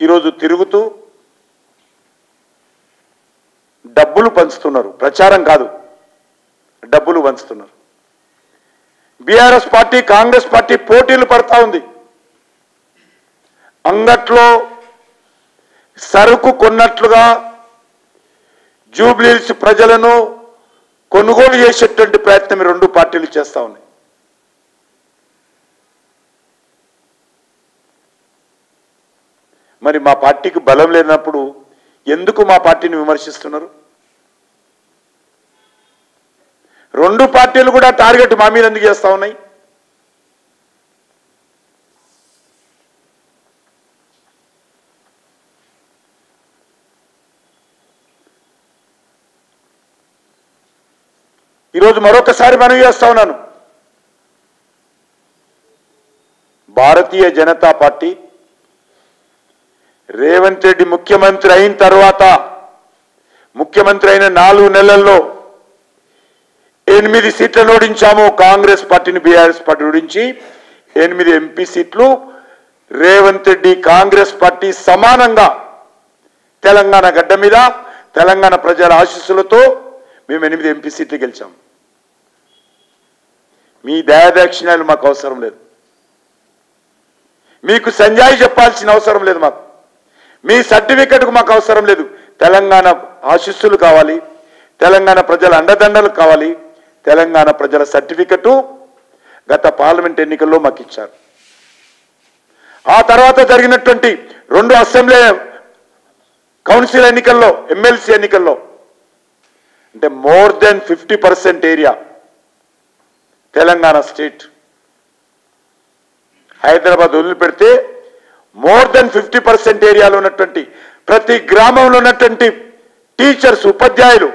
ఈరోజు తిరుగుతూ డబ్బులు పంచుతున్నారు. ప్రచారం కాదు, డబ్బులు పంచుతున్నారు. బీఆర్ఎస్ పార్టీ కాంగ్రెస్ పార్టీ పోటీలు పడతా ఉంది. అంగట్లో సరుకు కొన్నట్లుగా జూబ్లీహిల్స్ ప్రజలను కొనుగోలు చేసేటువంటి ప్రయత్నం రెండు పార్టీలు చేస్తా ఉన్నాయి. మరి మా పార్టీకి బలం లేనప్పుడు ఎందుకు మా పార్టీని విమర్శిస్తున్నారు? రెండు పార్టీలు కూడా టార్గెట్ మా మీద ఎందుకు చేస్తా ఉన్నాయి? ఈరోజు మరొకసారి మనవి చేస్తా ఉన్నాను. భారతీయ జనతా పార్టీ రేవంత్ రెడ్డి ముఖ్యమంత్రి అయిన తర్వాత ముఖ్యమంత్రి అయిన 4 నెలల్లో 8 సీట్లను ఓడించాము. కాంగ్రెస్ పార్టీని బీఆర్ఎస్ పార్టీ ఓడించి 8 ఎంపీ సీట్లు రేవంత్ రెడ్డి కాంగ్రెస్ పార్టీ సమానంగా తెలంగాణ గడ్డ మీద తెలంగాణ ప్రజల ఆశీస్సులతో మేము 8 ఎంపీ సీట్లు గెలిచాం. మీ దయాదాక్షిణ్యాలు మాకు అవసరం లేదు. మీకు సంజాయి చెప్పాల్సిన అవసరం లేదు. మాకు మీ సర్టిఫికెట్కు మాకు అవసరం లేదు. తెలంగాణ ఆశీస్సులు కావాలి, తెలంగాణ ప్రజల అండదండలు కావాలి. తెలంగాణ ప్రజల సర్టిఫికెట్ గత పార్లమెంట్ ఎన్నికల్లో మాకు ఇచ్చారు. ఆ తర్వాత జరిగినటువంటి 2 అసెంబ్లీ కౌన్సిల్ ఎన్నికల్లో, ఎమ్మెల్సీ ఎన్నికల్లో అంటే more than 50% area Telangana state, Hyderabad వదిలిపెడితే మోర్ దెన్ 50% ఏరియాలో ఉన్నటువంటి ప్రతి గ్రామంలో ఉన్నటువంటి టీచర్స్, ఉపాధ్యాయులు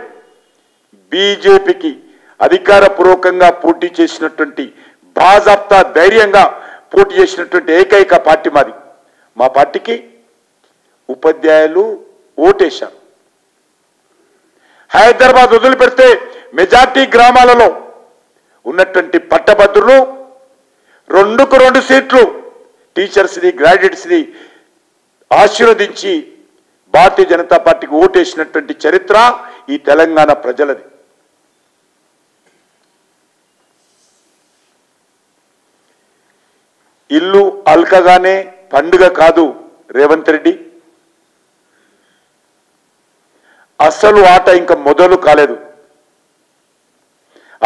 బీజేపీకి అధికారపూర్వకంగా పోటీ చేసినటువంటి, బాజాప్తా ధైర్యంగా పోటీ చేసినటువంటి ఏకైక పార్టీ మాది. మా పార్టీకి ఉపాధ్యాయులు ఓటేశారు. హైదరాబాద్ వదిలిపెడితే మెజార్టీ గ్రామాలలో ఉన్నటువంటి పట్టభద్రులు 2కు 2 సీట్లు టీచర్స్ని, గ్రాడ్యుయేట్స్ని ఆశీర్వదించి భారతీయ జనతా పార్టీకి ఓటేసినటువంటి చరిత్ర ఈ తెలంగాణ ప్రజలది. ఇల్లు అల్కగానే పండుగ కాదు రేవంత్ రెడ్డి. అసలు ఆట ఇంకా మొదలు కాలేదు.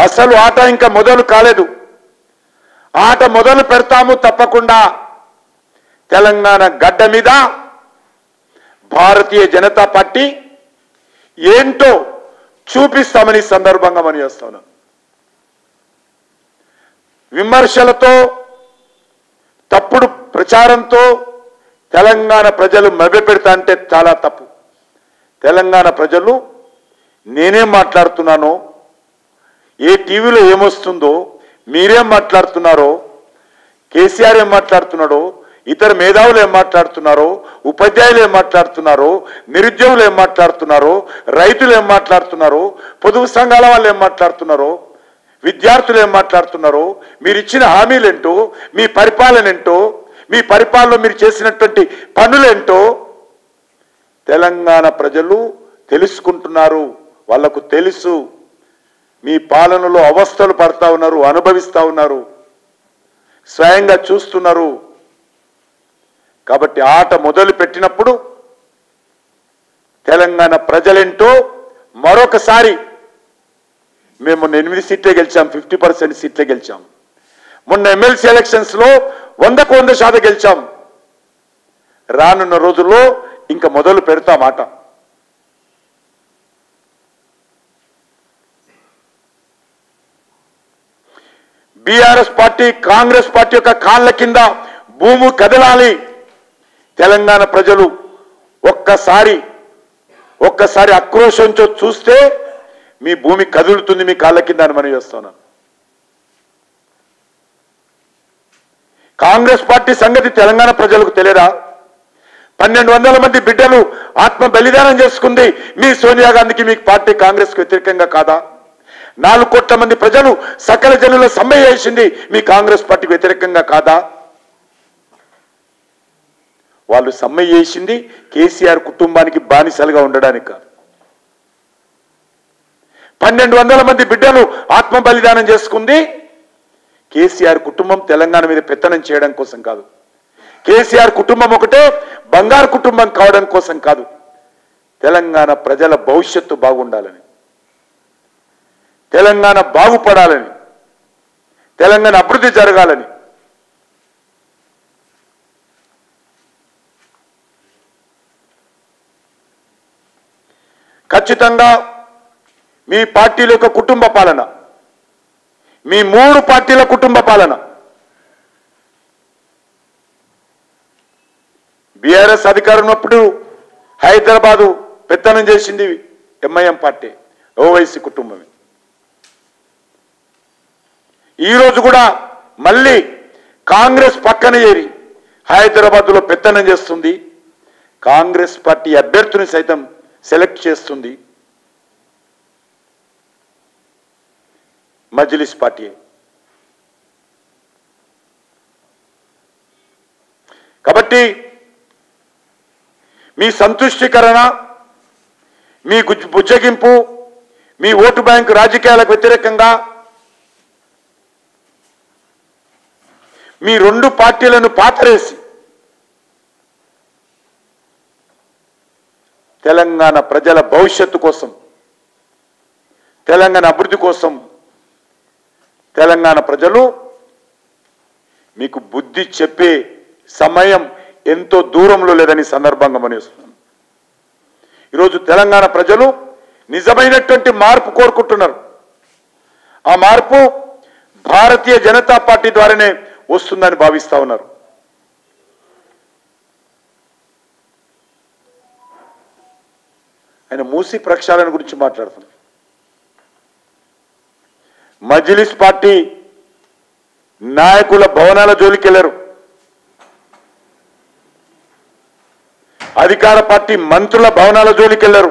అసలు ఆట ఇంకా మొదలు కాలేదు. ఆట మొదలు పెడతాము తప్పకుండా. తెలంగాణ గడ్డ మీద భారతీయ జనతా పార్టీ ఏంటో చూపిస్తామని సందర్భంగా మనం చేస్తున్నాం. విమర్శలతో, తప్పుడు ప్రచారంతో తెలంగాణ ప్రజలు మభ్యపెడతా అంటే చాలా తప్పు. తెలంగాణ ప్రజలు నేనేం మాట్లాడుతున్నానో, ఏ టీవీలో ఏమొస్తుందో, మీరేం మాట్లాడుతున్నారో, కేసీఆర్ ఏం మాట్లాడుతున్నాడో, ఇతర మేధావులు ఏం మాట్లాడుతున్నారో, ఉపాధ్యాయులు ఏం మాట్లాడుతున్నారో, నిరుద్యోగులు ఏం మాట్లాడుతున్నారో, రైతులు ఏం మాట్లాడుతున్నారో, పొదుపు సంఘాల వాళ్ళు ఏం మాట్లాడుతున్నారో, విద్యార్థులు ఏం మాట్లాడుతున్నారో, మీరు ఇచ్చిన హామీలేంటో, మీ పరిపాలన ఏంటో, మీ పరిపాలనలో మీరు చేసినటువంటి పనులేంటో తెలంగాణ ప్రజలు తెలుసుకుంటున్నారు. వాళ్లకు తెలుసు. మీ పాలనలో అవస్థలు పడతా ఉన్నారు, అనుభవిస్తూ ఉన్నారు, స్వయంగా చూస్తున్నారు. కాబట్టి ఆట మొదలు పెట్టినప్పుడు తెలంగాణ ప్రజలేంటో మరొకసారి మేము 8 సీట్లే గెలిచాం, 50% సీట్లే గెలిచాం. మొన్న ఎమ్మెల్సీ ఎలక్షన్స్ లో 100కు 100% గెలిచాం. రానున్న రోజుల్లో ఇంకా మొదలు పెడతామాట. బీఆర్ఎస్ పార్టీ కాంగ్రెస్ పార్టీ యొక్క కాళ్ళ కింద భూమి కదలాలి. తెలంగాణ ప్రజలు ఒక్కసారి ఆక్రోశంతో చూస్తే మీ భూమి కదులుతుంది మీ కాళ్ళ కింద అని మనం చేస్తున్నాం. కాంగ్రెస్ పార్టీ సంగతి తెలంగాణ ప్రజలకు తెలియదా? 1200 మంది బిడ్డలు ఆత్మ బలిదానం చేసుకుంది మీ సోనియా గాంధీకి, మీ పార్టీ కాంగ్రెస్కు వ్యతిరేకంగా కాదా? 4 కోట్ల మంది ప్రజలు సకల జనుల సమ్మె చేసింది మీ కాంగ్రెస్ పార్టీకి వ్యతిరేకంగా కాదా? వాళ్ళు సమ్మె చేసింది కేసీఆర్ కుటుంబానికి బానిసలుగా ఉండడానికి కాదు. 1200 మంది బిడ్డలు ఆత్మ బలిదానం చేసుకుంది కేసీఆర్ కుటుంబం తెలంగాణ మీద పెత్తనం చేయడం కోసం కాదు. కేసీఆర్ కుటుంబం ఒకటే బంగారు కుటుంబం కావడం కోసం కాదు. తెలంగాణ ప్రజల భవిష్యత్తు బాగుండాలని, తెలంగాణ బాగుపడాలని, తెలంగాణ అభివృద్ధి జరగాలని. ఖచ్చితంగా మీ పార్టీల యొక్క కుటుంబ పాలన, మీ 3 పార్టీల కుటుంబ పాలన, బీఆర్ఎస్ అధికారం ఉన్నప్పుడు హైదరాబాదు పెత్తనం చేసింది ఎంఐఎం పార్టీ, ఓవైసీ కుటుంబమే. ఈరోజు కూడా మళ్ళీ కాంగ్రెస్ పక్కన చేరి హైదరాబాద్లో పెత్తనం చేస్తుంది. కాంగ్రెస్ పార్టీ అభ్యర్థిని సైతం సెలెక్ట్ చేస్తుంది మజ్లిస్ పార్టీ. కాబట్టి మీ సంతుష్టీకరణ, మీ బుజ్జగింపు, మీ ఓటు బ్యాంకు రాజకీయాలకు వ్యతిరేకంగా మీ 2 పార్టీలను పాతరేసి తెలంగాణ ప్రజల భవిష్యత్తు కోసం, తెలంగాణ అభివృద్ధి కోసం తెలంగాణ ప్రజలు మీకు బుద్ధి చెప్పే సమయం ఎంతో దూరంలో లేదని సందర్భంగా మనవిస్తున్నాను. ఈరోజు తెలంగాణ ప్రజలు నిజమైనటువంటి మార్పు కోరుకుంటున్నారు. ఆ మార్పు భారతీయ జనతా పార్టీ ద్వారానే వస్తుందని భావిస్తా ఉన్నారు. ఆయన మూసీ ప్రక్షాళన గురించి మాట్లాడుతున్నారు. మజ్లిస్ పార్టీ నాయకుల భవనాల జోలికి వెళ్ళారు. అధికార పార్టీ మంత్రుల భవనాల జోలికి వెళ్ళారు.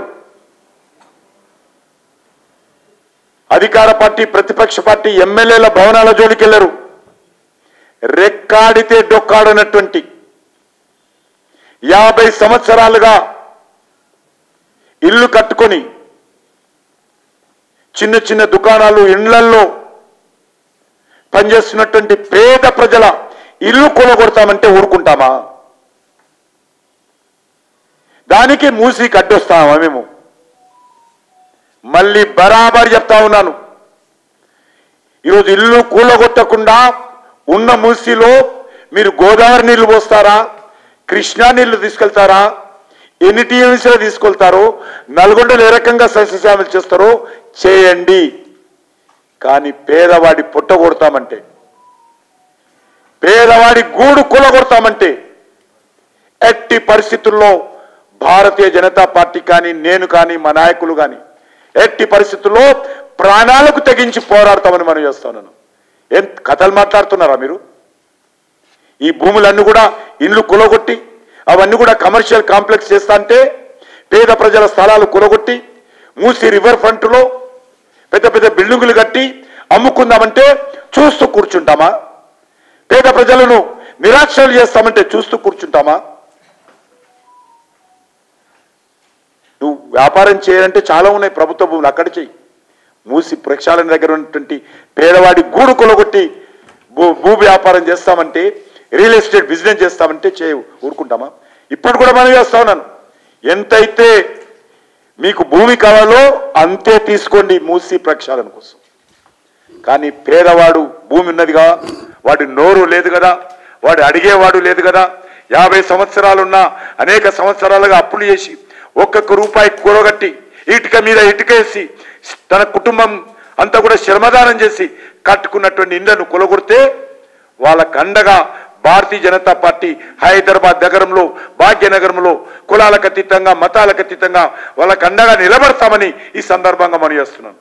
అధికార పార్టీ ప్రతిపక్ష పార్టీ ఎమ్మెల్యేల భవనాల జోలికి వెళ్ళారు. రెక్కాడితే డొక్కాడనటువంటి 50 సంవత్సరాలుగా ఇల్లు కట్టుకొని చిన్న చిన్న దుకాణాలు, ఇండ్లల్లో పనిచేస్తున్నటువంటి పేద ప్రజల ఇల్లు కూలగొడతామంటే ఊరుకుంటామా? దానికి మూసీకి అడ్డొస్తామా మేము? మళ్ళీ బరాబర్ చెప్తా ఉన్నాను, ఈరోజు ఇల్లు కూలగొట్టకుండా ఉన్న మూసీలో మీరు గోదావరి నీళ్లు పోస్తారా, కృష్ణా నీళ్లు తీసుకెళ్తారా, ఎన్ని టీఎంసీలో తీసుకెళ్తారో, నల్గొండలు ఏ రకంగా సస్యశ్యామలు చేస్తారో చేయండి. కానీ పేదవాడి పుట్ట కొడతామంటే, పేదవాడి గూడు కూలగొడతామంటే ఎట్టి పరిస్థితుల్లో భారతీయ జనతా పార్టీ కానీ, నేను కానీ, మా నాయకులు కానీ ఎట్టి పరిస్థితుల్లో ప్రాణాలకు తెగించి పోరాడతామని మనం చేస్తున్నాను. ఏం కథలు మాట్లాడుతున్నారా మీరు? ఈ భూములన్నీ కూడా ఇండ్లు కూలగొట్టి అవన్నీ కూడా కమర్షియల్ కాంప్లెక్స్ చేస్తా అంటే, పేద ప్రజల స్థలాలు కూలగొట్టి మూసీ రివర్ ఫ్రంట్లో పెద్ద పెద్ద బిల్డింగులు కట్టి అమ్ముకుందామంటే చూస్తూ కూర్చుంటామా? పేద ప్రజలను నిరాశలు చేస్తామంటే చూస్తూ కూర్చుంటామా? నువ్వు వ్యాపారం చేయాలంటే చాలా ఉన్నాయి ప్రభుత్వ భూములు, అక్కడ చెయ్యి. మూసి ప్రక్షాళన దగ్గర ఉన్నటువంటి పేదవాడి గూడు కొలగొట్టి భూ వ్యాపారం చేస్తామంటే, రియల్ ఎస్టేట్ బిజినెస్ చేస్తామంటే ఊరుకుంటామా? ఇప్పుడు కూడా మనం చేస్తా ఉన్నాను, ఎంతైతే మీకు భూమి కావాలో అంతే తీసుకోండి మూసి ప్రక్షాళన కోసం. కానీ పేదవాడు భూమి ఉన్నదిగా, వాడి నోరు లేదు కదా, వాడు అడిగేవాడు లేదు కదా. 50 సంవత్సరాలున్నా అనేక సంవత్సరాలుగా అప్పులు చేసి ఒక్కొక్క రూపాయి కూరగట్టి ఇటుక మీద ఇటుక వేసి తన కుటుంబం అంతా కూడా శ్రమదానం చేసి కట్టుకున్నటువంటి ఇండ్లను కొలగొడితే వాళ్ళకు అండగా భారతీయ జనతా పార్టీ హైదరాబాద్ నగరంలో, భాగ్యనగరంలో కులాలకు అతీతంగా, మతాలకు అతీతంగా వాళ్ళకు అండగా నిలబడతామని ఈ సందర్భంగా మనం చేస్తున్నాను.